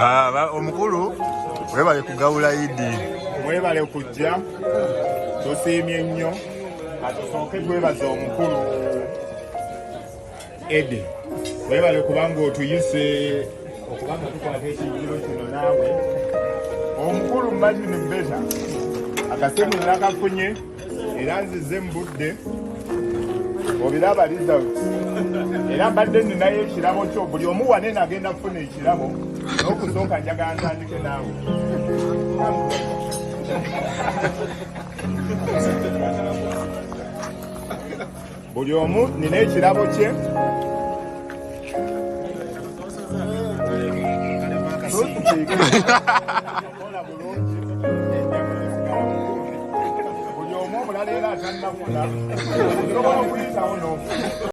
Omukulu webale kugawula Eddy. Mwebale kujja tusiimye nnyo atusooke twebaza omukulu Eddy. Webale kubanga otuyise okubanga tukwata ekijiro kino naawe. Omukulu Martin Mbeta akasemu nakafunye era nzize mbudde obiraba result era mbadde ninayo ekirabo kyo buli omu wane nagenda kufuna ekirabo n'okusooka njagala ntandike naawe. Buli omu nina ekirabo kye. Buli omu omulala era atannafuna osobola okuyitawo n'ofuna.